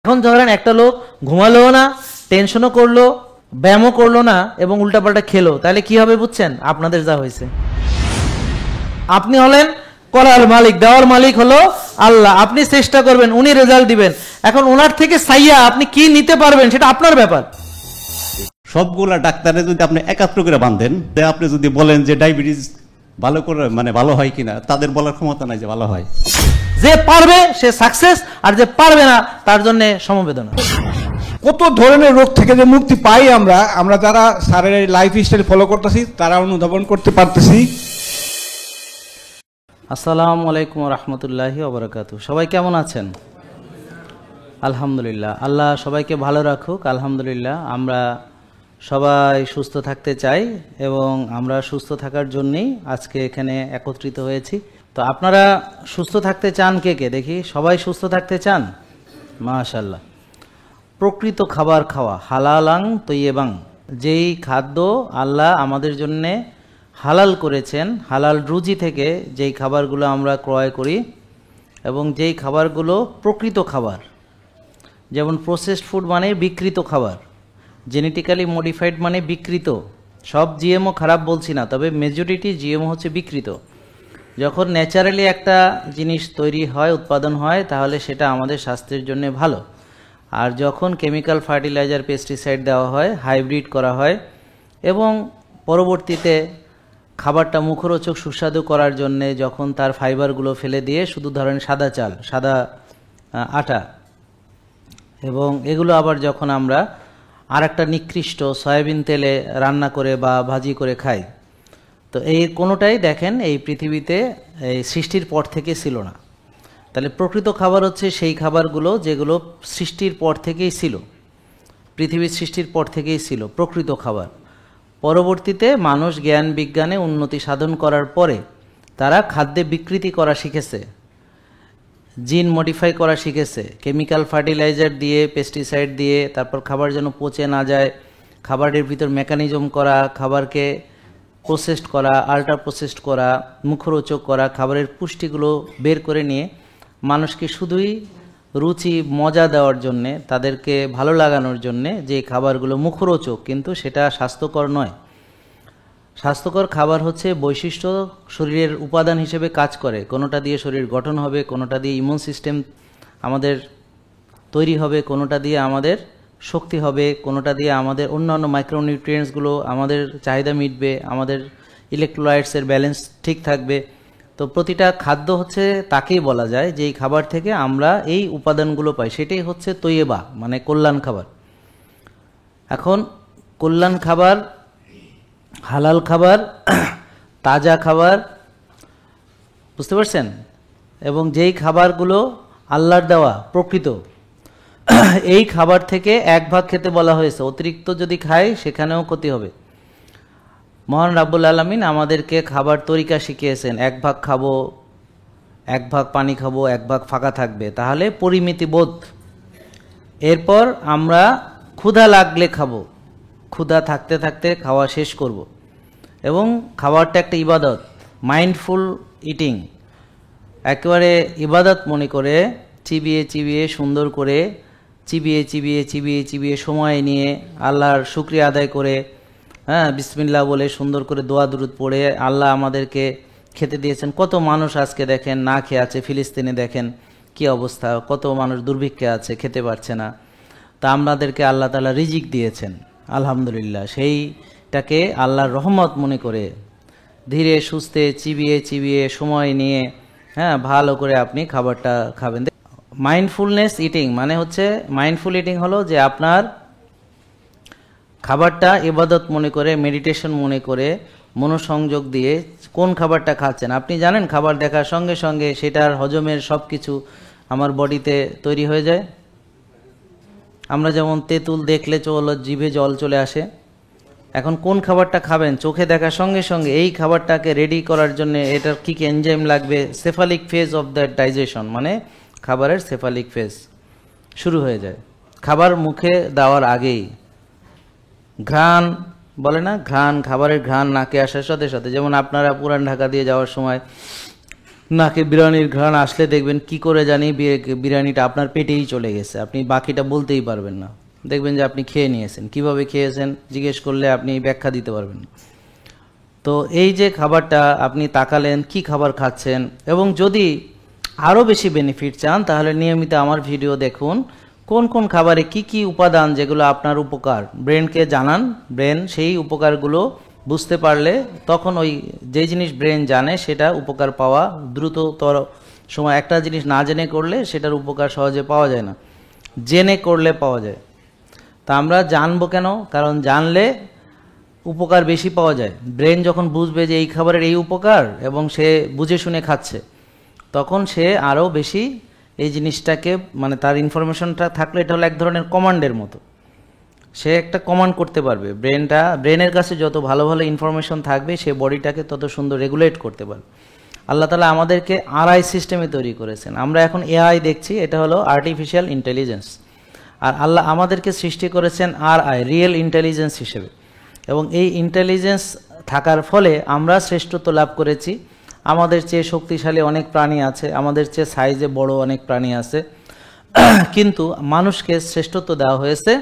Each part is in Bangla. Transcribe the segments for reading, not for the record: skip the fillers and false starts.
এখন ধরেন একটা লোক ঘুমালোও না, টেনশনও করলো, ব্যায়ামও করলো না এবং উল্টাপাল্টা খেলো, তাহলে কি হবে বুঝছেন? আপনাদের যা হয়েছে। আপনি হলেন করার মালিক, দেওয়ার মালিক হলো আল্লাহ। আপনি চেষ্টা করবেন, উনি রেজাল্ট দিবেন। এখন ওনার থেকে চাইয়া আপনি কি নিতে পারবেন সেটা আপনার ব্যাপার। সবগুলা ডাক্তারে যদি আপনি একাত্র করে বাঁধেন, আপনি যদি বলেন যে ডায়াবেটিস ভালো করে ভালো হয় কিনা, তাদের বলার ক্ষমতা নাই যে ভালো হয়। যে পারবে সে সাকসেস, আর যে পারবে না তার জন্য সমবেদনা। কত ধরনের রোগ থেকে যে মুক্তি পাই আমরা যারা স্যারের লাইফস্টাইল ফলো করতেছি তারা অনুধাবন করতে পারতেছি। আসসালামু আলাইকুম রহমতুল্লাহি ওয়া বারাকাতুহু। সবাই কেমন আছেন? আলহামদুলিল্লাহ, আল্লাহ সবাইকে ভালো রাখুক। আলহামদুলিল্লাহ, আমরা সবাই সুস্থ থাকতে চাই এবং আমরা সুস্থ থাকার জন্যই আজকে এখানে একত্রিত হয়েছি। তো আপনারা সুস্থ থাকতে চান কে কে দেখি? সবাই সুস্থ থাকতে চান? মাশাআল্লাহ। প্রকৃত খাবার খাওয়া, হালালাং তৈয়বাং, যেই খাদ্য আল্লাহ আমাদের জন্যে হালাল করেছেন, হালাল রুজি থেকে যেই খাবারগুলো আমরা ক্রয় করি এবং যেই খাবারগুলো প্রকৃত খাবার, যেমন প্রসেসড ফুড মানে বিকৃত খাবার, জেনেটিক্যালি মডিফাইড মানে বিকৃত। সব জিএমও খারাপ বলছি না, তবে মেজরিটি জিএমও হচ্ছে বিকৃত। যখন ন্যাচারালি একটা জিনিস তৈরি হয়, উৎপাদন হয়, তাহলে সেটা আমাদের স্বাস্থ্যের জন্য ভালো। আর যখন কেমিক্যাল ফার্টিলাইজার, পেস্টিসাইড দেওয়া হয়, হাইব্রিড করা হয় এবং পরবর্তীতে খাবারটা মুখরোচক সুস্বাদু করার জন্যে যখন তার ফাইবারগুলো ফেলে দিয়ে শুধু ধরেন সাদা চাল, সাদা আটা, এবং এগুলো আবার যখন আমরা আর একটা নিকৃষ্ট সয়াবিন তেলে রান্না করে বা ভাজি করে খাই, তো এই কোনোটাই দেখেন এই পৃথিবীতে এই সৃষ্টির পর থেকে ছিল না। তাহলে প্রকৃত খাবার হচ্ছে সেই খাবারগুলো যেগুলো সৃষ্টির পর থেকেই ছিল, পৃথিবীর সৃষ্টির পর থেকেই ছিল প্রকৃত খাবার। পরবর্তীতে মানুষ জ্ঞান বিজ্ঞানে উন্নতি সাধন করার পরে তারা খাদ্যে বিকৃতি করা শিখেছে, জিন মডিফাই করা শিখেছে, কেমিক্যাল ফার্টিলাইজার দিয়ে, পেস্টিসাইড দিয়ে, তারপর খাবার যেন পচে না যায়, খাবারের ভিতর মেকানিজম করা, খাবারকে প্রসেসড করা, আল্ট্রা প্রসেসড করা, মুখরোচক করা, খাবারের পুষ্টিগুলো বের করে নিয়ে মানুষকে শুধুই রুচি মজা দেওয়ার জন্যে, তাদেরকে ভালো লাগানোর জন্যে যে খাবারগুলো মুখরোচক কিন্তু সেটা স্বাস্থ্যকর নয়। স্বাস্থ্যকর খাবার হচ্ছে বৈশিষ্ট্য শরীরের উপাদান হিসেবে কাজ করে, কোনোটা দিয়ে শরীর গঠন হবে, কোনোটা দিয়ে ইমিউন সিস্টেম আমাদের তৈরি হবে, কোনোটা দিয়ে আমাদের শক্তি হবে, কোনোটা দিয়ে আমাদের অন্যান্য মাইক্রোনিউট্রিয়েন্টসগুলো আমাদের চাহিদা মিটবে, আমাদের ইলেকট্রোলাইটসের ব্যালেন্স ঠিক থাকবে। তো প্রতিটা খাদ্য হচ্ছে তাকেই বলা যায় যে এই খাবার থেকে আমরা এই উপাদানগুলো পাই, সেটাই হচ্ছে তৈয়বা, মানে কল্যাণ খাবার। এখন কল্যাণ খাবার, হালাল খাবার, তাজা খাবার, বুঝতে পারছেন? এবং যেই খাবারগুলো আল্লাহর দেওয়া প্রকৃত, এই খাবার থেকে এক ভাগ খেতে বলা হয়েছে। অতিরিক্ত যদি খাই সেখানেও ক্ষতি হবে। মহান রাব্বুল আলামিন আমাদেরকে খাবার তরিকা শিখিয়েছেন, এক ভাগ খাবো, এক ভাগ পানি খাবো, এক ভাগ ফাঁকা থাকবে, তাহলে পরিমিতি বোধ। এরপর আমরা ক্ষুধা লাগলে খাবো, ক্ষুধা থাকতে থাকতে খাওয়া শেষ করব। এবং খাবারটা একটা ইবাদত, মাইন্ডফুল ইটিং, একেবারে ইবাদত মনে করে চিবিয়ে চিবিয়ে সুন্দর করে চিবিয়ে চিবিয়ে চিবিয়ে চিবিয়ে সময় নিয়ে আল্লাহর শুকরিয়া আদায় করে, বিসমিল্লাহ বলে সুন্দর করে দোয়া দুরুদ পড়ে আল্লাহ আমাদেরকে খেতে দিয়েছেন। কত মানুষ আজকে দেখেন না খেয়ে আছে, ফিলিস্তিনে দেখেন কি অবস্থা, কত মানুষ দুর্ভিক্ষে আছে, খেতে পারছে না। তা আমাদেরকে আল্লাহ তাআলা রিজিক দিয়েছেন, আলহামদুলিল্লাহ। সেইটাকে আল্লাহর রহমত মনে করে ধীরে সুস্থে চিবিয়ে চিবিয়ে সময় নিয়ে ভালো করে আপনি খাবারটা খাবেন। মাইন্ডফুলনেস ইটিং মানে হচ্ছে, মাইন্ডফুল ইটিং হলো যে আপনার খাবারটা ইবাদত মনে করে, মেডিটেশন মনে করে, মনোসংযোগ দিয়ে কোন খাবারটা খাচ্ছেন। আপনি জানেন খাবার দেখার সঙ্গে সঙ্গে সেটার হজমের সব কিছু আমার বডিতে তৈরি হয়ে যায়। আমরা যেমন তেঁতুল দেখলে জিভে জল চলে আসে। এখন কোন খাবারটা খাবেন চোখে দেখার সঙ্গে সঙ্গে এই খাবারটাকে রেডি করার জন্য এটার কি কি এনজাইম লাগবে, cephalic phase of the digestion, মানে খাবারের সেফালিক ফেজ শুরু হয়ে যায় খাবার মুখে দেওয়ার আগেই। ঘ্রাণ বলে না, ঘ্রাণ, খাবারের ঘ্রাণ নাকে আসার সাথে সাথে, যেমন আপনারা পুরান ঢাকা দিয়ে যাওয়ার সময় নাকে বিরিয়ানির ঘ্রাণ আসলে দেখবেন কি করে জানি বিরিয়ানিটা আপনার পেটেই চলে গেছে, আপনি বাকিটা বলতেই পারবেন না। দেখবেন যে আপনি খেয়ে নিয়েছেন, কিভাবে খেয়েছেন জিজ্ঞেস করলে আপনি ব্যাখ্যা দিতে পারবেন না। তো এই যে খাবারটা আপনি তাকালেন কি খাবার খাচ্ছেন, এবং যদি আরও বেশি বেনিফিট চান তাহলে নিয়মিত আমার ভিডিও দেখুন, কোন কোন খাবারে কি কি উপাদান যেগুলো আপনার উপকার, ব্রেনকে জানান। ব্রেন সেই উপকারগুলো বুঝতে পারলে তখন ওই যে জিনিস ব্রেন জানে সেটা উপকার পাওয়া দ্রুততর সময়। একটা জিনিস না জেনে করলে সেটার উপকার সহজে পাওয়া যায় না, জেনে করলে পাওয়া যায়। তা আমরা জানবো কেন? কারণ জানলে উপকার বেশি পাওয়া যায়। ব্রেন যখন বুঝবে যে এই খাবারের এই উপকার এবং সে বুঝে শুনে খাচ্ছে, তখন সে আরও বেশি এই জিনিসটাকে, মানে তার ইনফরমেশনটা থাকলে এটা হলো এক ধরনের কমান্ডের মতো, সে একটা কমান্ড করতে পারবে। ব্রেনের কাছে যত ভালো ভালো ইনফরমেশন থাকবে সে বডিটাকে তত সুন্দর রেগুলেট করতে পারবে। আল্লাহ তাআলা আমাদেরকে আরআই সিস্টেমে তৈরি করেছেন। আমরা এখন এআই দেখছি, এটা হলো আর্টিফিশিয়াল ইন্টেলিজেন্স। আর আল্লাহ আমাদেরকে সৃষ্টি করেছেন আরআই, রিয়েল ইন্টেলিজেন্স হিসেবে। এবং এই ইন্টেলিজেন্স থাকার ফলে আমরা শ্রেষ্ঠত্ব লাভ করেছি। আমাদের চেয়ে শক্তিশালী অনেক প্রাণী আছে, আমাদের চেয়ে সাইজে বড় অনেক প্রাণী আছে, কিন্তু মানুষকে শ্রেষ্ঠত্ব দেওয়া হয়েছে।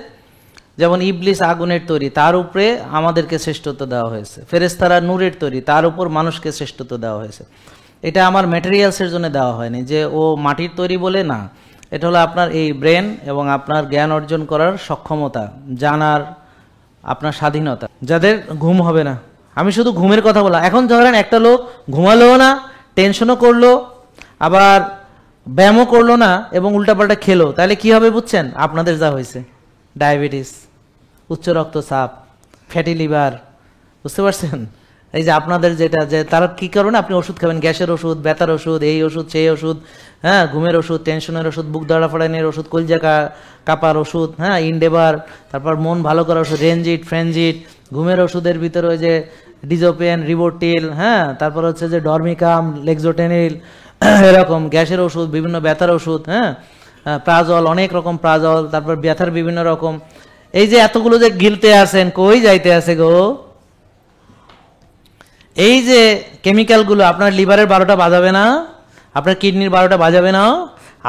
যেমন ইবলিস আগুনের তৈরি, তার উপরে আমাদেরকে শ্রেষ্ঠত্ব দেওয়া হয়েছে। ফেরেশতারা নূরের তৈরি, তার উপর মানুষকে শ্রেষ্ঠত্ব দেওয়া হয়েছে। এটা আমার ম্যাটেরিয়ালসের জন্য দেওয়া হয়নি যে ও মাটির তৈরি বলে, না। এটা হলো আপনার এই ব্রেন এবং আপনার জ্ঞান অর্জন করার সক্ষমতা, জানার আপনার স্বাধীনতা। যাদের ঘুম হবে না, আমি শুধু ঘুমের কথা বললাম। এখন ধরেন একটা লোক ঘুমালোও না, টেনশনও করলো, আবার ব্যায়ামও করলো না এবং উল্টাপাল্টা খেলো, তাহলে কি হবে বুঝছেন? আপনাদের যা হয়েছে, ডায়াবেটিস, উচ্চ রক্তচাপ, ফ্যাটি লিভার, বুঝতে পারছেন? এই যে আপনাদের যেটা, যে তারা কি করবেন, আপনি ওষুধ খাবেন, গ্যাসের ওষুধ, ব্যথার ওষুধ, এই ওষুধ সেই ওষুধ, হ্যাঁ, ঘুমের ওষুধ, টেনশনের ওষুধ, বুক ধরা ফোড়ানোর ওষুধ, কলজা কাপার ওষুধ, হ্যাঁ, ইনডেভার, তারপর মন ভালো করার ওষুধ, রেনজিট, ফ্রেনজিট। ঘুমের ওষুধের ভিতরে ওই যে ডিজোপেন, রিবোটিল, হ্যাঁ, তারপর হচ্ছে যে ডরমিকাম, লেক্সোটেনিল, এরকম গ্যাসের ওষুধ, বিভিন্ন ব্যথার ওষুধ, হ্যাঁ, প্রাজল, অনেক রকম প্রাজল, তারপর ব্যথার বিভিন্ন রকম। এই যে এতগুলো যে গিলতে আছেন, কই যাইতে আছে গো? এই যে কেমিক্যালগুলো আপনার লিভারের 12টা বাজাবে না, আপনার কিডনির 12টা বাজাবে না,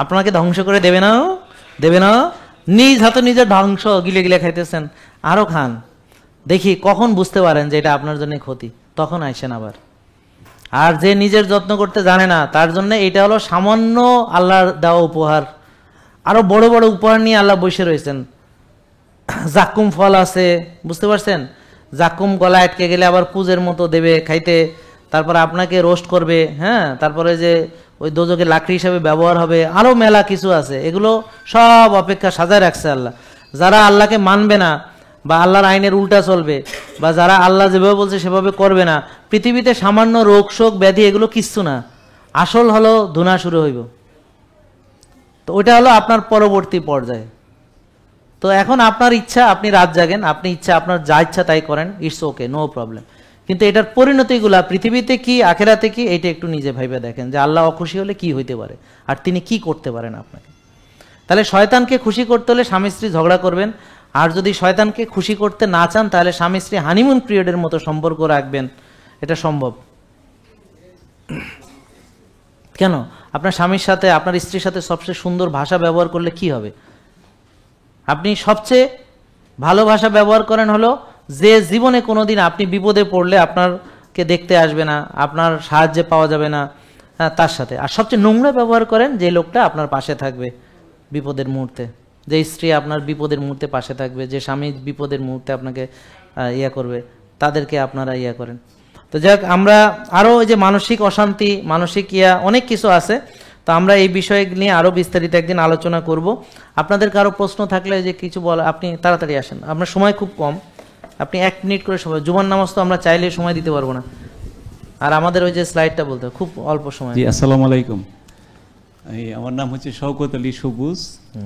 আপনাকে ধ্বংস করে দেবে না, দেবে না? নিজ হাতে নিজের ধ্বংস গিলে গিলে খাইতেছেন। আরো খান, দেখি কখন বুঝতে পারেন যে এটা আপনার জন্য ক্ষতি, তখন আইসেন আবার। আর যে নিজের যত্ন করতে জানে না, তার জন্য এটা হলো সামান্য আল্লাহর দেওয়া উপহার। আরো বড় বড় উপহার নিয়ে আল্লাহ বসে রয়েছেন। জাক্কুম ফল আছে, বুঝতে পারছেন? জাক্কুম গলা আটকে গেলে আবার পুজের মতো দেবে খাইতে, তারপর আপনাকে রোস্ট করবে, হ্যাঁ, তারপরে যে ওই দোজকে লাকড়ি হিসাবে ব্যবহার হবে, আরো মেলা কিছু আছে। এগুলো সব অপেক্ষা সাজায় রাখছে আল্লাহ। যারা আল্লাহকে মানবে না বা আল্লাহর আইনের উল্টা চলবে, বা যারা আল্লাহ যেভাবে বলছে সেভাবে করবে না, পৃথিবীতে সামান্য রোগ শোক ব্যাধি এগুলো কিচ্ছু না। আসল হলো ধুনা শুরু হইব। তো ওইটা হলো আপনার পরবর্তী পর্যায়ে। তো এখন আপনার ইচ্ছা, আপনি রাত জাগেন, আপনি ইচ্ছা আপনার যা ইচ্ছা তাই করেন, ইটস ওকে, নো প্রবলেম। কিন্তু এটার পরিণতিগুলা পৃথিবীতে কি আখেরাতে কি, এটা একটু নিজে ভাইবে দেখেন যে আল্লাহ অখুশি হলে কি হইতে পারে আর তিনি কি করতে পারেন আপনাকে। তাহলে শয়তানকে খুশি করতে হলে স্বামী স্ত্রী ঝগড়া করবেন, আর যদি শয়তানকে খুশি করতে না চান তাহলে স্বামী স্ত্রী হানিমুন পিরিয়ডের মতো সম্পর্ক রাখবেন, এটা সম্ভব। কেন? আপনার স্বামীর সাথে, আপনার স্ত্রীর সাথে সবচেয়ে সুন্দর ভাষা ব্যবহার করলে কি হবে? আপনি সবচেয়ে ভালো ভাষা ব্যবহার করেন হলো যে জীবনে কোনোদিন আপনি বিপদে পড়লে আপনাকে দেখতে আসবে না, আপনার সাহায্যে পাওয়া যাবে না, তার সাথে। আর সবচেয়ে নোংরা ব্যবহার করেন যে লোকটা আপনার পাশে থাকবে বিপদের মুহূর্তে, যে স্ত্রী আপনার বিপদের মুহূর্তে পাশে থাকবে, যে স্বামী বিপদের মুহূর্তে আপনাকে ইয়া করবে, তাদেরকে আপনারা ইয়া করেন। তো যাক, আমরা আরও ওই যে মানসিক অশান্তি, মানসিক অনেক কিছু আছে। তো আমরা এই বিষয় নিয়ে আরও বিস্তারিত একদিন আলোচনা করব। আপনাদের কারো প্রশ্ন থাকলে যে কিছু বলা, আপনি তাড়াতাড়ি আসেন, আপনার সময় খুব কম, আপনি 1 মিনিট করে সময়। জুমার নামাজ তো আমরা চাইলে সময় দিতে পারবো না, আর আমাদের ওই যে স্লাইডটা বলতে খুব অল্প সময়। জি, আসসালামু আলাইকুম। আমার নাম হচ্ছে শওকত আলী সবুজ,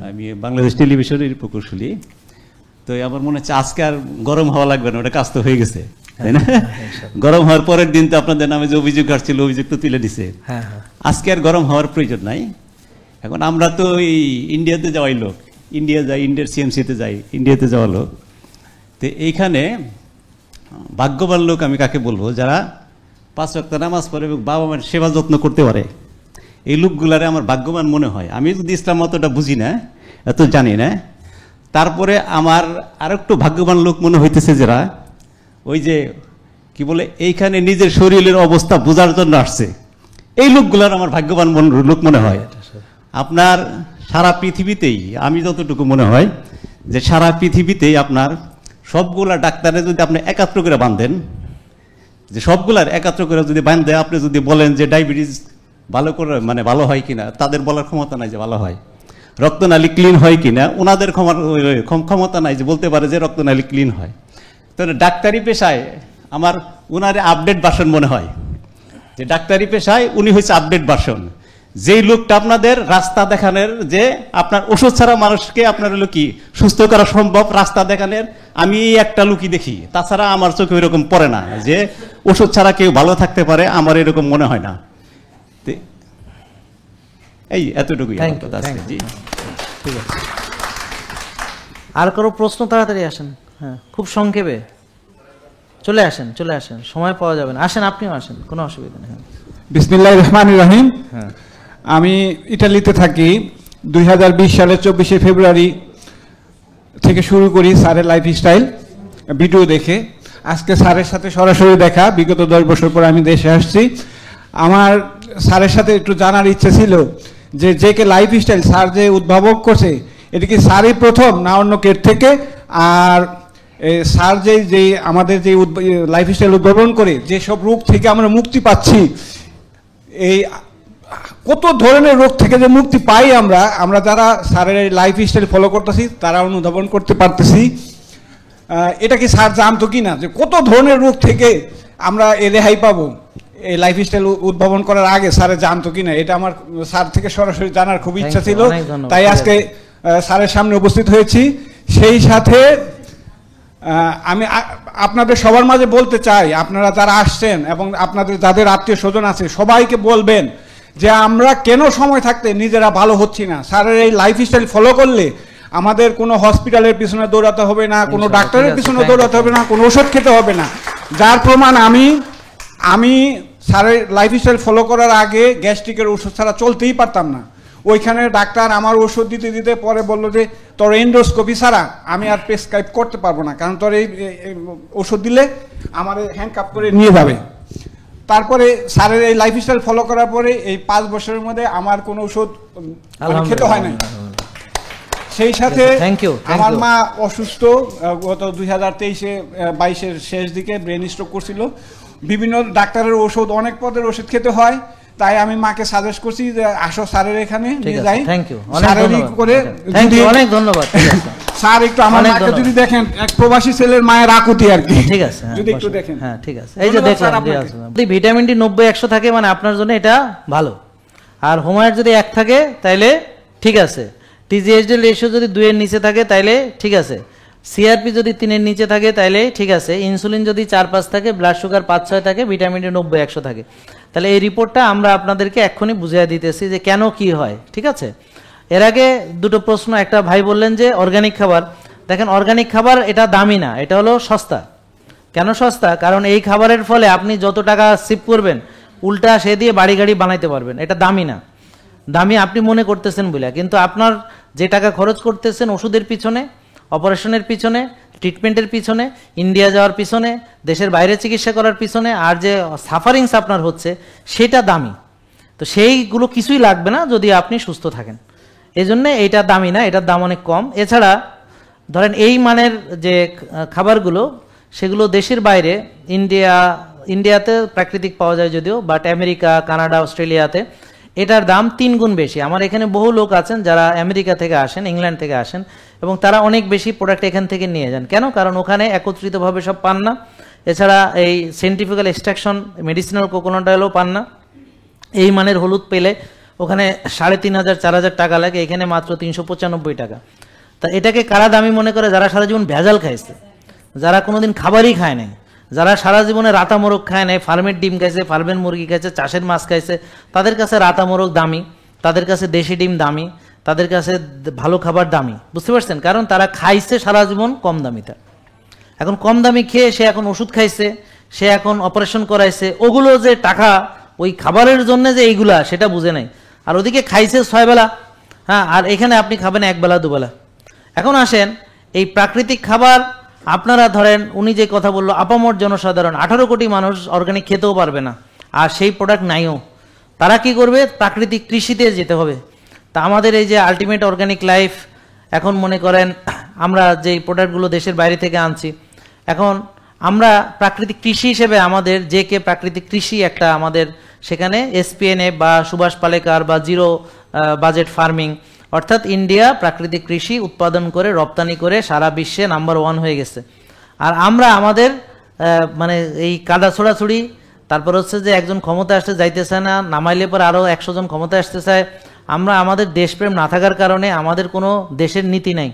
আমি বাংলাদেশ টেলিভিশনের প্রকৌশলী। তো আমার মনে হচ্ছে আজকে আর গরম হওয়া লাগবে না, ওটা কাজ তো হয়ে গেছে, তাই না? গরম হওয়ার পরের দিন তো আপনাদের নামে যে অভিযোগ আসছিল, অভিযোগ তো তুলে দিছে। আজকে আর গরম হওয়ার প্রয়োজন নাই। এখন আমরা তো এই ইন্ডিয়াতে যাওয়াই লোক, ইন্ডিয়া যাই, ইন্ডিয়ার সিএমসিতে যাই, ইন্ডিয়াতে যাওয়া লোক। তো এইখানে ভাগ্যবান লোক আমি কাকে বলবো, যারা 5 ওয়াক্ত নামাজ পড়ে এবং বাবা মায়ের সেবা যত্ন করতে পারে, এই লোকগুলারে আমার ভাগ্যবান মনে হয়। আমি যদি ইসলাম অতটা বুঝি না, এত জানি না, তারপরে আমার আর একটু ভাগ্যবান লোক মনে হইতেছে যারা ওই যে কি বলে এইখানে নিজের শরীরের অবস্থা বোঝার জন্য আসছে, এই লোকগুলার আমার ভাগ্যবান লোক মনে হয়। আপনার সারা পৃথিবীতেই আমি যতটুকু মনে হয় যে সারা পৃথিবীতেই আপনার সবগুলা ডাক্তারে যদি আপনি একাত্র করে বাঁধেন, যে সবগুলার একাত্র করে যদি বাঁধে আপনি যদি বলেন যে ডায়াবেটিস ভালো করে মানে ভালো হয় কিনা, তাদের বলার ক্ষমতা নাই যে ভালো হয়। রক্তনালী ক্লিন হয় কিনা ওনাদের ক্ষমতা নাই যে বলতে পারে যে রক্তনালী ক্লিন হয়। তো ডাক্তারি পেশায় আমার উনারে আপডেট ভার্সন মনে হয়, যে ডাক্তারি পেশায় উনি হচ্ছে আপডেট ভার্সন। যেই লোকটা আপনাদের রাস্তা দেখানোর, যে আপনার ওষুধ ছাড়া মানুষকে আপনার হলো কি সুস্থ করা সম্ভব রাস্তা দেখানোর, আমি একটা লোকই দেখি, তাছাড়া আমার চোখে ওইরকম পড়ে না যে ওষুধ ছাড়া কেউ ভালো থাকতে পারে, আমার এরকম মনে হয় না। এই এতটুকুই জি। ঠিক আছে, আর কারো প্রশ্ন? তাড়াতাড়ি আসেন, হ্যাঁ খুব সংক্ষেপে চলে আসেন, চলে আসেন, সময় পাওয়া যাবে না, আসেন, আপনিও আসেন, কোনো অসুবিধা নেই। বিসমিল্লাহির রহমানির রহিম। হ্যাঁ, আমি ইটালিতে থাকি। 2020 সালের 24শে ফেব্রুয়ারি থেকে শুরু করি স্যারের লাইফস্টাইল ভিডিও দেখে। আজকে স্যারের সাথে সরাসরি দেখা, বিগত 10 বছর পর আমি দেশে আসছি। আমার স্যারের সাথে একটু জানার ইচ্ছে ছিল যে জেকে লাইফস্টাইল স্যার যে উদ্ভাবন করছে, এটা কি স্যারই প্রথম না অন্য কের থেকে? আর স্যার যে আমাদের যে লাইফস্টাইল উদ্ভাবন করে যেসব রোগ থেকে আমরা মুক্তি পাচ্ছি, এই কত ধরনের রোগ থেকে যে মুক্তি পাই আমরা যারা স্যারের এই লাইফস্টাইল ফলো করতেছি তারা অনুধাবন করতে পারতেছি। এটা কি স্যার জানতো কি না যে কত ধরনের রোগ থেকে আমরা রেহাই পাবো? এই লাইফস্টাইল উদ্ভাবন করার আগে স্যারে জানতো কিনা, এটা আমার স্যার থেকে সরাসরি জানার খুব ইচ্ছা ছিল, তাই আজকে স্যারের সামনে উপস্থিত হয়েছি। সেই সাথে আমি আপনাদের সবার মাঝে বলতে চাই, আপনারা যারা আসছেন এবং আপনাদের যাদের আত্মীয় স্বজন আছে সবাইকে বলবেন যে আমরা কেন সময় থাকতে নিজেরা ভালো হচ্ছি না। স্যারের এই লাইফস্টাইল ফলো করলে আমাদের কোনো হসপিটালের পিছনে দৌড়াতে হবে না, কোনো ডাক্তারের পিছনে দৌড়াতে হবে না, কোনো ওষুধ খেতে হবে না। যার প্রমাণ আমি স্যারের লাইফস্টাইল ফলো করার আগে গ্যাস্ট্রিকের ওষুধ ছাড়া চলতেই পারতাম না। ওইখানে ডাক্তার আমার ওষুধ দিতে দিতে পরে বললো যে তোর এন্ডোস্কোপি ছাড়া আমি আর প্রেসক্রাইব করতে পারবো না, কারণ তোর এই ওষুধ দিলে আমার হ্যান্ডকাপ করে নিয়ে যাবে। তারপরে স্যারের এই লাইফস্টাইল ফলো করার পরে এই 5 বছরের মধ্যে আমার কোনো ওষুধ খেতে হয় না। সেই সাথে আমার মা অসুস্থ, গত 2023-22-এর শেষ দিকে ব্রেন স্ট্রোক করছিল। বিভিন্ন ডাক্তারের ওষুধ, অনেক পদের ওষুধ খেতে হয়, তাই আমি মাকে সাজেস্ট করছি যে আসো স্যারের এখানে নিয়ে যাই। অনেক ধন্যবাদ স্যার। একটু আমার মাকে যদি দেখেন, এক প্রবাসী ছেলের মায়ের আকুতি আর কি। ঠিক আছে, যদি একটু দেখেন। হ্যাঁ ঠিক আছে, এই যে দেখলাম যদি ভিটামিন ডি 90-100 থাকে মানে আপনার জন্য এটা ভালো। আর হোমায়ের যদি 1 থাকে তাইলে ঠিক আছে, টিজিএইচডি রেশিও যদি 2 এর নিচে থাকে তাইলে ঠিক আছে, সিআরপি যদি 3 এর নিচে থাকে তাইলে ঠিক আছে, ইনসুলিন যদি 4-5 থাকে, ব্লাড সুগার 5-6 থাকে, ভিটামিন ডি 90-100 থাকে, তাহলে এই রিপোর্টটা আমরা আপনাদেরকে এক্ষুনি বুঝিয়ে দিতেছি যে কেন কি হয়। ঠিক আছে, এর আগে দুটো প্রশ্ন, একটা ভাই বললেন যে অর্গানিক খাবার। দেখেন অর্গানিক খাবার এটা দামি না, এটা হলো সস্তা। কেন সস্তা? কারণ এই খাবারের ফলে আপনি যত টাকা সেভ করবেন উল্টা সে দিয়ে বাড়ি গাড়ি বানাইতে পারবেন। এটা দামি না, দামি আপনি মনে করতেছেন বলে, কিন্তু আপনার যে টাকা খরচ করতেছেন ওষুধের পিছনে, অপারেশনের পিছনে, ট্রিটমেন্টের পিছনে, ইন্ডিয়া যাওয়ার পিছনে, দেশের বাইরে চিকিৎসা করার পিছনে, আর যে সাফারিংস আপনার হচ্ছে সেটা দামি। তো সেইগুলো কিছুই লাগবে না যদি আপনি সুস্থ থাকেন। এই জন্যে এইটা দামি না, এটার দাম অনেক কম। এছাড়া ধরেন এই মানের যে খাবারগুলো সেগুলো দেশের বাইরে, ইন্ডিয়াতে প্রাকৃতিক পাওয়া যায় যদিও, বাট আমেরিকা, কানাডা, অস্ট্রেলিয়াতে এটার দাম 3 গুণ বেশি। আমার এখানে বহু লোক আছেন যারা আমেরিকা থেকে আসেন, ইংল্যান্ড থেকে আসেন, এবং তারা অনেক বেশি প্রোডাক্ট এখান থেকে নিয়ে যান। কেন? কারণ ওখানে একত্রিতভাবে সব পান না। এছাড়া এই সায়েন্টিফিক্যাল এক্সট্রাকশন মেডিসিনাল কোকোনাট অয়েলও পান না। এই মানের হলুদ পেলে ওখানে 3500-4000 টাকা লাগে, এখানে মাত্র 395 টাকা। তা এটাকে কারা দামি মনে করে? যারা সারা জীবন ভেজাল খাইছে, যারা কোনোদিন খাবারই খায় নাই, যারা সারা জীবনে রাতা মোরগ খায় নাই, ফার্মের ডিম খাইছে, ফার্মের মুরগি খাইছে, চাষের মাছ খাইছে, তাদের কাছে রাতা মোরগ দামি, তাদের কাছে দেশি ডিম দামি, তাদের কাছে ভালো খাবার দামি। বুঝতে পারছেন? কারণ তারা খাইছে সারা জীবন কম দামিটা। এখন কম দামি খেয়ে সে এখন ওষুধ খাইছে, সে এখন অপারেশন করাইছে, ওগুলো যে টাকা ওই খাবারের জন্য যে এইগুলা সেটা বুঝে নাই, আর ওদিকে খাইছে 6 বেলা, হ্যাঁ, আর এখানে আপনি খাবেন 1 বেলা 2 বেলা। এখন আসেন এই প্রাকৃতিক খাবার, আপনারা ধরেন উনি যে কথা বললো, আপামর জনসাধারণ 18 কোটি মানুষ অর্গানিক খেতেও পারবে না, আর সেই প্রোডাক্ট নাইও, তারা কি করবে? প্রাকৃতিক কৃষিতে যেতে হবে। তা আমাদের এই যে আলটিমেট অর্গানিক লাইফ, এখন মনে করেন আমরা যে প্রোডাক্টগুলো দেশের বাইরে থেকে আনছি, এখন আমরা প্রাকৃতিক কৃষি হিসেবে আমাদের যে কে প্রাকৃতিক কৃষি একটা আমাদের সেখানে SPNA বা সুভাষ পালেকার বা জিরো বাজেট ফার্মিং, অর্থাৎ ইন্ডিয়া প্রাকৃতিক কৃষি উৎপাদন করে রপ্তানি করে সারা বিশ্বে নাম্বার 1 হয়ে গেছে। আর আমরা আমাদের মানে এই কাদা ছোড়াছুড়ি, তারপর হচ্ছে যে একজন ক্ষমতা আসতে যাইতেছে না, নামাইলে পর আরও 100 জন ক্ষমতা আসতে চায়। আমরা আমাদের দেশপ্রেম না থাকার কারণে আমাদের কোনো দেশের নীতি নাই।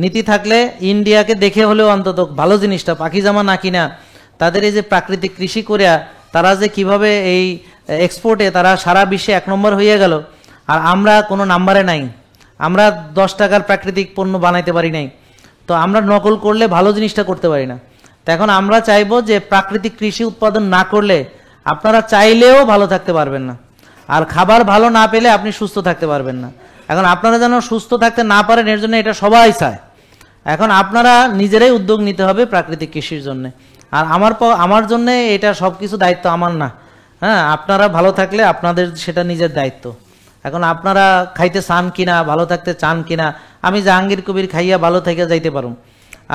নীতি থাকলে ইন্ডিয়াকে দেখে হলেও অন্তত ভালো জিনিসটা পাখিজামা না কিনা, তাদের এই যে প্রাকৃতিক কৃষি করিয়া তারা যে কিভাবে এই এক্সপোর্টে তারা সারা বিশ্বে 1 নম্বর হয়ে গেল, আর আমরা কোনো নাম্বারে নাই, আমরা 10 টাকার প্রাকৃতিক পণ্য বানাইতে পারি নাই, তো আমরা নকল করলে ভালো জিনিসটা করতে পারি না। তো এখন আমরা চাইবো যে প্রাকৃতিক কৃষি উৎপাদন না করলে আপনারা চাইলেও ভালো থাকতে পারবেন না, আর খাবার ভালো না পেলে আপনি সুস্থ থাকতে পারবেন না। এখন আপনারা যেন সুস্থ থাকতে না পারেন, এর জন্য এটা সবাই চায়। এখন আপনারা নিজেরাই উদ্যোগ নিতে হবে প্রাকৃতিক কৃষির জন্য। আর আমার জন্য এটা সব কিছু দায়িত্ব আমার না, হ্যাঁ, আপনারা ভালো থাকলে আপনাদের সেটা নিজের দায়িত্ব। এখন আপনারা খাইতে চান কিনা, ভালো থাকতে চান কিনা, আমি জাহাঙ্গীর কবির খাইয়া ভালো থেকে যাইতে পারুম,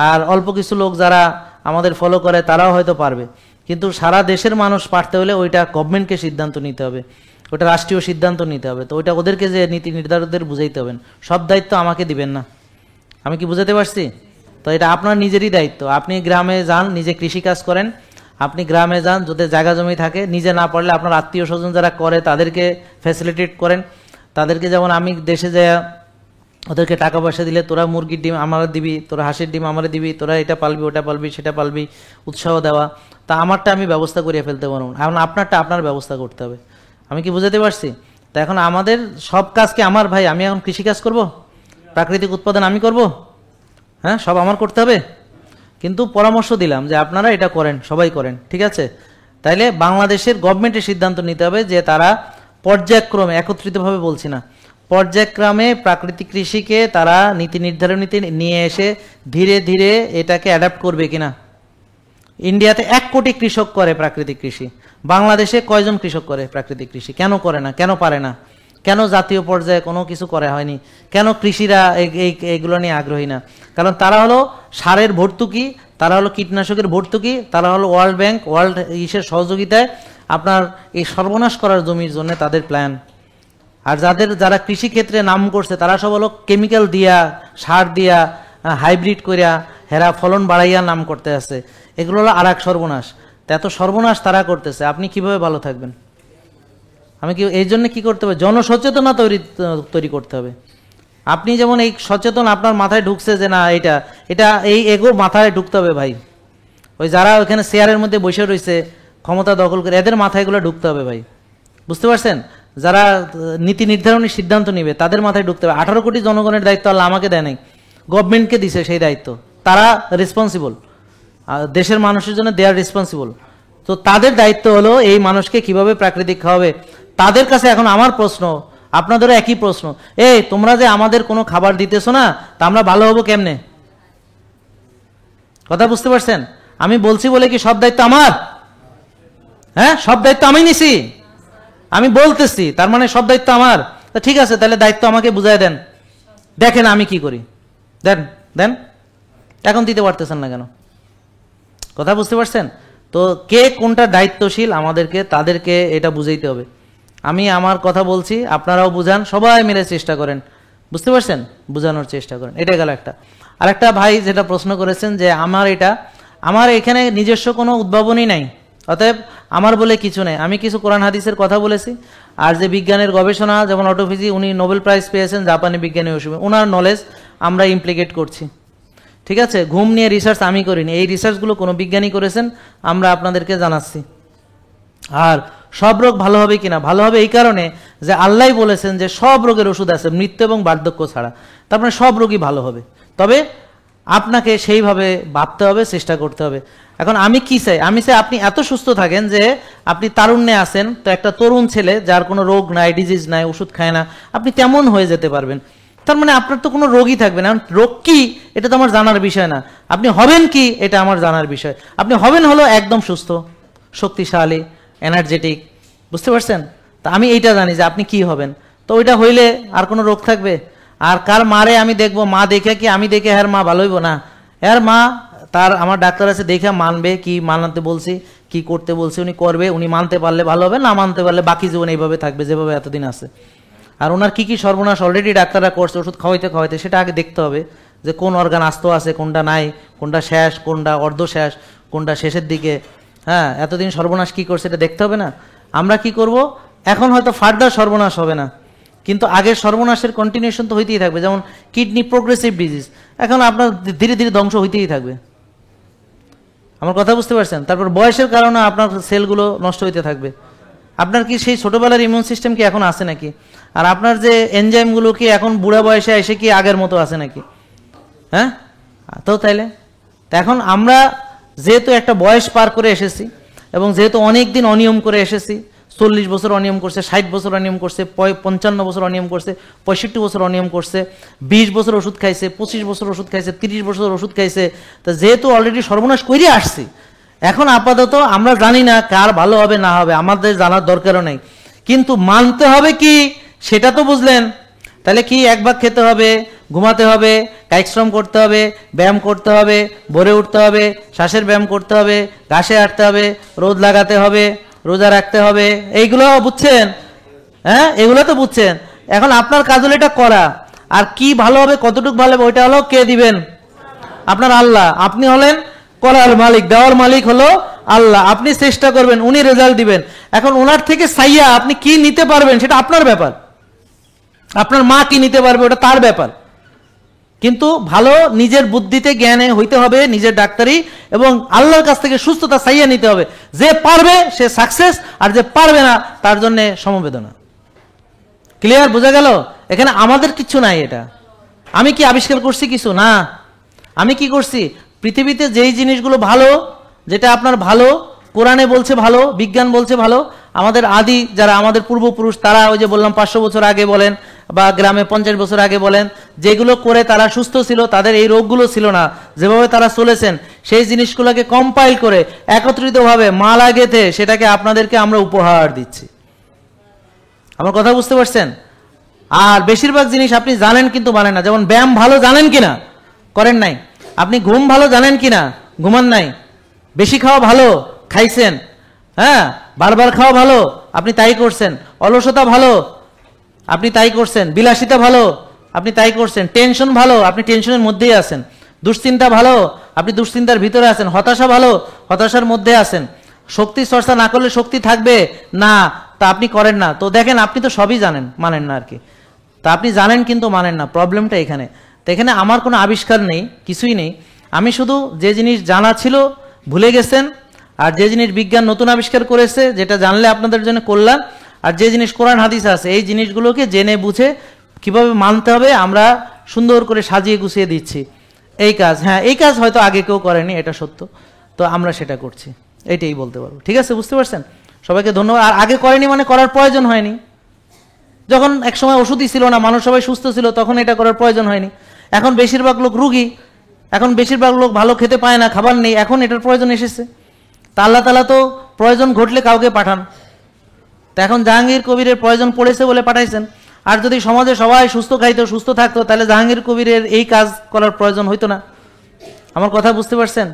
আর অল্প কিছু লোক যারা আমাদের ফলো করে তারাও হয়তো পারবে, কিন্তু সারা দেশের মানুষ পারতে হলে ওইটা গভর্নমেন্টকে সিদ্ধান্ত নিতে হবে, ওটা রাষ্ট্রীয় সিদ্ধান্ত নিতে হবে। তো ওইটা ওদেরকে যে নীতি নির্ধারকদের বুঝাইতে হবেন, সব দায়িত্ব আমাকে দিবেন না। আমি কি বুঝাতে পারছি? তো এটা আপনার নিজেরই দায়িত্ব। আপনি গ্রামে যান, নিজে কৃষিকাজ করেন, আপনি গ্রামে যান, যদি জায়গা জমি থাকে, নিজে না পারলে আপনার আত্মীয় স্বজন যারা করে তাদেরকে ফ্যাসিলিটেট করেন। তাদেরকে যেমন আমি দেশে যায় ওদেরকে টাকা পয়সা দিলে তোরা মুরগির ডিম আমার দিবি, তোরা হাঁসের ডিম আমার দিবি, তোরা এটা পালবি, ওটা পালবি, সেটা পালবি, উৎসাহ দেওয়া, তা আমারটা আমি ব্যবস্থা করিয়ে ফেলতে পারবো, এখন আপনারটা আপনার ব্যবস্থা করতে হবে। আমি কি বুঝাতে পারছি? তা এখন আমাদের সব কাজকে আমার ভাই, আমি এখন কৃষিকাজ করব, প্রাকৃতিক উৎপাদন আমি করব, হ্যাঁ, সব আমার করতে হবে। কিন্তু পরামর্শ দিলাম যে আপনারা এটা করেন, সবাই করেন, ঠিক আছে? তাইলে বাংলাদেশের গভর্নমেন্টের সিদ্ধান্ত নিতে হবে যে তারা পর্যায়ক্রমে, একত্রিতভাবে বলছি না, পর্যায়ক্রমে প্রাকৃতিক কৃষিকে তারা নীতি নির্ধারণীতে নিয়ে এসে ধীরে ধীরে এটাকে অ্যাডাপ্ট করবে কিনা। ইন্ডিয়াতে 1 কোটি কৃষক করে প্রাকৃতিক কৃষি, বাংলাদেশে কয়জন কৃষক করে প্রাকৃতিক কৃষি? কেন করে না, কেন পারে না, কেন জাতীয় পর্যায়ে কোনো কিছু করা হয়নি, কেন কৃষিরা এইগুলো নিয়ে আগ্রহী না? কারণ তারা হলো সারের ভর্তুকি, তারা হলো কীটনাশকের ভর্তুকি, তারা হলো ওয়ার্ল্ড ব্যাংক, ওয়ার্ল্ড ইসের সহযোগিতায় আপনার এই সর্বনাশ করার জমির জন্য তাদের প্ল্যান। আর যারা কৃষি ক্ষেত্রে নাম করছে তারা সব হলো কেমিক্যাল দিয়া, সার দিয়া, হাইব্রিড করিয়া হেরা ফলন বাড়াইয়া নাম করতে আছে, এগুলো হলো আর এক সর্বনাশ। তা এত সর্বনাশ তারা করতেছে, আপনি কিভাবে ভালো থাকবেন? আমি কি এই জন্য কি করতে হবে? জনসচেতনা তৈরি করতে হবে। আপনি যেমন এই সচেতন আপনার মাথায় ঢুকছে যে না এটা এই এগো মাথায় ঢুকতে হবে ভাই। ওই যারা ওইখানে চেয়ারের মধ্যে বসে রয়েছে ক্ষমতা দখল করে, এদের মাথায় এগুলো ঢুকতে হবে ভাই, বুঝতে পারছেন? যারা নীতি নির্ধারণের সিদ্ধান্ত নিবে তাদের মাথায় ঢুকতে হবে। 18 কোটি জনগণের দায়িত্ব আল্লাহ আমাকে দেয় নাই, গভর্নমেন্টকে দিছে সেই দায়িত্ব, তারা রেসপন্সিবল, দেশের মানুষের জন্য দে আর রেসপন্সিবল। তো তাদের দায়িত্ব হলো এই মানুষকে কিভাবে প্রাকৃতিক খাওয়াবে। তাদের কাছে এখন আমার প্রশ্ন, আপনাদেরও একই প্রশ্ন, এই তোমরা যে আমাদের কোনো খাবার দিতেছো না, তা আমরা ভালো হবো কেমনে? কথা বুঝতে পারছেন? আমি বলছি বলে কি সব দায়িত্ব আমার? হ্যাঁ, সব দায়িত্ব আমি নিছি, আমি বলতেছি, তার মানে সব দায়িত্ব আমার। তা ঠিক আছে, তাহলে দায়িত্ব আমাকে বুঝাই দেন, দেখেন আমি কি করি, দেন। এখন দিতে পারতেছেন না কেন? কথা বুঝতে পারছেন? তো কে কোনটা দায়িত্বশীল আমাদেরকে তাদেরকে এটা বুঝাইতে হবে। আমি আমার কথা বলছি, আপনারাও বুঝান, সবাই মিলে চেষ্টা করেন, বুঝতে পারছেন? বুঝানোর চেষ্টা করেন। এটা গেল একটা। আরেকটা ভাই যেটা প্রশ্ন করেছেন যে আমার এখানে নিজস্ব কোনো উদ্ভাবনই নাই, অতএব আমার বলে কিছু নেই, আমি কিছু কোরআন হাদিসের কথা বলেছি। আর যে বিজ্ঞানের গবেষণা, যেমন অটোফিজি, উনি নোবেল প্রাইজ পেয়েছেন, জাপানি বিজ্ঞানী হিসেবে, ওনার নলেজ আমরা ইমপ্লিকেট করছি, ঠিক আছে? ঘুম নিয়ে রিসার্চ আমি করিনি, এই রিসার্চগুলো কোনো বিজ্ঞানী করেছেন, আমরা আপনাদেরকে জানাচ্ছি। আর সব রোগ ভালো হবে কিনা, ভালো হবে এই কারণে যে আল্লাহ বলেছেন যে সব রোগের ওষুধ আছে, মৃত্যু এবং বার্ধক্য ছাড়া, তারপরে সব রোগই ভালো হবে। তবে আপনাকে সেইভাবে ভাবতে হবে, চেষ্টা করতে হবে। এখন আমি কি চাই? আমি চাই আপনি এত সুস্থ থাকেন যে আপনি তারুণ্যে আছেন, তো একটা তরুণ ছেলে যার কোনো রোগ নাই, ডিজিজ নাই, ওষুধ খায় না, আপনি তেমন হয়ে যেতে পারবেন। তার মানে আপনার তো কোনো রোগই থাকবে না। রোগ কি এটা তো আমার জানার বিষয় না, আপনি হবেন কি এটা আমার জানার বিষয়। আপনি হবেন হলো একদম সুস্থ, শক্তিশালী, এনার্জেটিক, বুঝতে পারছেন? তা আমি এইটা জানি যে আপনি কি হবেন। তো ওইটা হইলে আর কোনো রোগ থাকবে? আর কার মারে আমি দেখবো, মা দেখে কি আমি দেখে হ্যার মা ভালো হইব না? হ্যার মা তার আমার ডাক্তার আছে দেখে মানবে, কি মানাতে বলছি, কি করতে বলছি উনি করবে, উনি মানতে পারলে ভালো হবে, না মানতে পারলে বাকি জীবন এইভাবে থাকবে যেভাবে এতদিন আছে। আর ওনার কি কি সর্বনাশ অলরেডি ডাক্তাররা করছে ওষুধ খাওয়াইতে খাওয়াইতে, সেটা আগে দেখতে হবে যে কোন অর্গান আস্ত আছে, কোনটা নাই, কোনটা শেষ, কোনটা অর্ধ শেষ, কোনটা শেষের দিকে। হ্যাঁ, এতদিন সর্বনাশ কি করছে এটা দেখতে হবে না? আমরা কি করব, এখন হয়তো ফার্দার সর্বনাশ হবে না, কিন্তু আগের সর্বনাশের কন্টিনিউশন তো হইতেই থাকবে। যেমন কিডনি প্রোগ্রেসিভ ডিজিজ, এখন আপনার ধীরে ধীরে ধ্বংস হইতেই থাকবে। আমার কথা বুঝতে পারছেন? তারপর বয়সের কারণে আপনার সেলগুলো নষ্ট হইতে থাকবে। আপনার কি সেই ছোটবেলার ইমিউন সিস্টেম কি এখন আছে নাকি? আর আপনার যে এনজাইমগুলো কি এখন বুড়া বয়সে এসে কি আগের মতো আছে নাকি? হ্যাঁ, তো তাইলে এখন আমরা যেহেতু একটা বয়স পার করে এসেছি এবং যেহেতু অনেক দিন অনিয়ম করে এসেছি, 40 বছর অনিয়ম করছে, 60 বছর অনিয়ম করছে, 55 বছর অনিয়ম করছে, 65 বছর অনিয়ম করছে, 20 বছর ওষুধ খাইছে, 25 বছর ওষুধ খাইছে, 30 বছর ওষুধ খাইছে। তা যেহেতু অলরেডি সর্বনাশ করে আসছি, এখন আপাতত আমরা জানি না কার ভালো হবে না হবে, আমাদের জানার দরকারও নেই, কিন্তু মানতে হবে কি সেটা তো বুঝলেন। তাহলে কি এক ভাগ খেতে হবে, ঘুমাতে হবে, কায়িক শ্রম করতে হবে, ব্যায়াম করতে হবে, ভোরে উঠতে হবে, শ্বাসের ব্যায়াম করতে হবে, ঘাসে হাঁটতে হবে, রোদ লাগাতে হবে, রোজা রাখতে হবে, এইগুলো বুঝছেন? হ্যাঁ, এগুলো তো বুঝছেন। এখন আপনার কাজ হলো এটা করা। আর কি ভালো হবে, কতটুকু ভালো হবে, ওইটা হলো কে দিবেন? আপনার আল্লাহ। আপনি হলেন করার মালিক, দেওয়ার মালিক হলো আল্লাহ। আপনি চেষ্টা করবেন, উনি রেজাল্ট দিবেন। এখন ওনার থেকে চাইয়া আপনি কি নিতে পারবেন সেটা আপনার ব্যাপার। আপনার মা কি নিতে পারবে ওটা তার ব্যাপার। কিন্তু ভালো নিজের বুদ্ধিতে জ্ঞানে হইতে হবে, নিজের ডাক্তারি, এবং আল্লাহর কাছ থেকে সুস্থতা চাইয়া নিতে হবে। যে পারবে সে সাকসেস, আর যে পারবে না তার জন্য সমবেদনা। ক্লিয়ার? বোঝা গেল? এখানে আমাদের কিচ্ছু নাই। এটা আমি কি আবিষ্কার করছি কিছু না। আমি কি করছি, পৃথিবীতে যেই জিনিসগুলো ভালো, যেটা আপনার ভালো, কোরআনে বলছে ভালো, বিজ্ঞান বলছে ভালো, আমাদের আদি যারা আমাদের পূর্বপুরুষ তারা ওই যে বললাম 500 বছর আগে বলেন বা গ্রামে 50 বছর আগে বলেন, যেগুলো করে তারা সুস্থ ছিল, তাদের এই রোগগুলো ছিল না, যেভাবে তারা চলেছেন সেই জিনিসগুলোকে কম্পাইল করে একত্রিতভাবে মালা গেঁথে সেটাকে আপনাদেরকে আমরা উপহার দিচ্ছি। আমার কথা বুঝতে পারছেন? আর বেশিরভাগ জিনিস আপনি জানেন কিন্তু মানেন না। যেমন ব্যায়াম ভালো জানেন কিনা, করেন নাই। আপনি ঘুম ভালো জানেন কিনা, ঘুমান নাই। বেশি খাওয়া ভালো, খাইছেন। হ্যাঁ, বারবার খাওয়া ভালো, আপনি তাই করছেন। অলসতা ভালো, আপনি তাই করছেন। বিলাসিতা ভালো, আপনি তাই করছেন। টেনশন ভালো, আপনি টেনশনের মধ্যেই আছেন। দুশ্চিন্তা ভালো, আপনি দুশ্চিন্তার ভিতরে আছেন। হতাশা ভালো, হতাশার মধ্যে আছেন। শক্তি চর্চা না করলে শক্তি থাকবে না, তা আপনি করেন না। তো দেখেন, আপনি তো সবই জানেন, মানেন না আর কি। তা আপনি জানেন কিন্তু মানেন না, প্রবলেমটা এখানে। তো এখানে আমার কোনো আবিষ্কার নেই, কিছুই নেই। আমি শুধু যে জিনিস জানা ছিল ভুলে গেছেন, আর যে জিনিস বিজ্ঞান নতুন আবিষ্কার করেছে যেটা জানলে আপনাদের জন্য কল্যাণ, আর যে জিনিস কোরআন হাদিস আছে এই জিনিসগুলোকে জেনে বুঝে কিভাবে মানতে হবে আমরা সুন্দর করে সাজিয়ে গুছিয়ে দিচ্ছি। এই কাজ, হ্যাঁ এই কাজ হয়তো আগে কেউ করেনি, এটা সত্য, তো আমরা সেটা করছি, এটাই বলতে পারবো। ঠিক আছে, বুঝতে পারছেন? সবাইকে ধন্যবাদ। আর আগে করেনি মানে করার প্রয়োজন হয়নি। যখন একসময় ওষুধই ছিল না, মানুষ সবাই সুস্থ ছিল, তখন এটা করার প্রয়োজন হয়নি। এখন বেশিরভাগ লোক রুগী, এখন বেশিরভাগ লোক ভালো খেতে পায় না, খাবার নেই, এখন এটার প্রয়োজন এসেছে। তা আল্লাহ তাআলা তো প্রয়োজন ঘটলে কাউকে পাঠান। তা এখন জাহাঙ্গীর কবিরের প্রয়োজন পড়েছে বলে পাঠাইছেন। আর যদি সমাজে সবাই সুস্থ খাইতো, সুস্থ থাকতো, তাহলে জাহাঙ্গীর কবিরের এই কাজ করার প্রয়োজন হইতো না। আমার কথা বুঝতে পারছেন?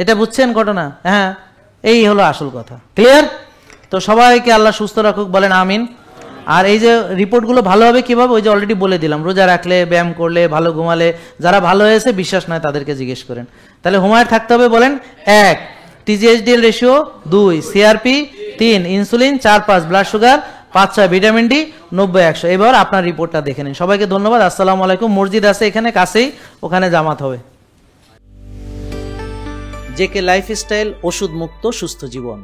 এটা বুঝছেন ঘটনা? হ্যাঁ, এই হলো আসল কথা। ক্লিয়ার? তো সবাইকে আল্লাহ সুস্থ রাখুক, বলেন আমিন। আর এই যে রিপোর্টগুলো ভালো হবে কিভাবে, ওই যে অলরেডি বলে দিলাম, রোজা রাখলে, ব্যায়াম করলে, ভালো ঘুমালে, যারা ভালো হয়েছে বিশ্বাস নয় তাদেরকে জিজ্ঞেস করেন। তাহলে হুমায়ুন থাকতে হবে, বলেন 1 TGHDL ratio, 2 CRP, 3 insulin, 4-5 blood sugar, 5-6 vitamin D, 90-100। এবার আপনার রিপোর্টটা দেখে নিন। সবাইকে ধন্যবাদ। আসসালামু আলাইকুম। মসজিদ আছে এখানে কাছেই, ওখানে জামাত হবে। জেকে লাইফস্টাইল, ওষুধ মুক্ত সুস্থ জীবন।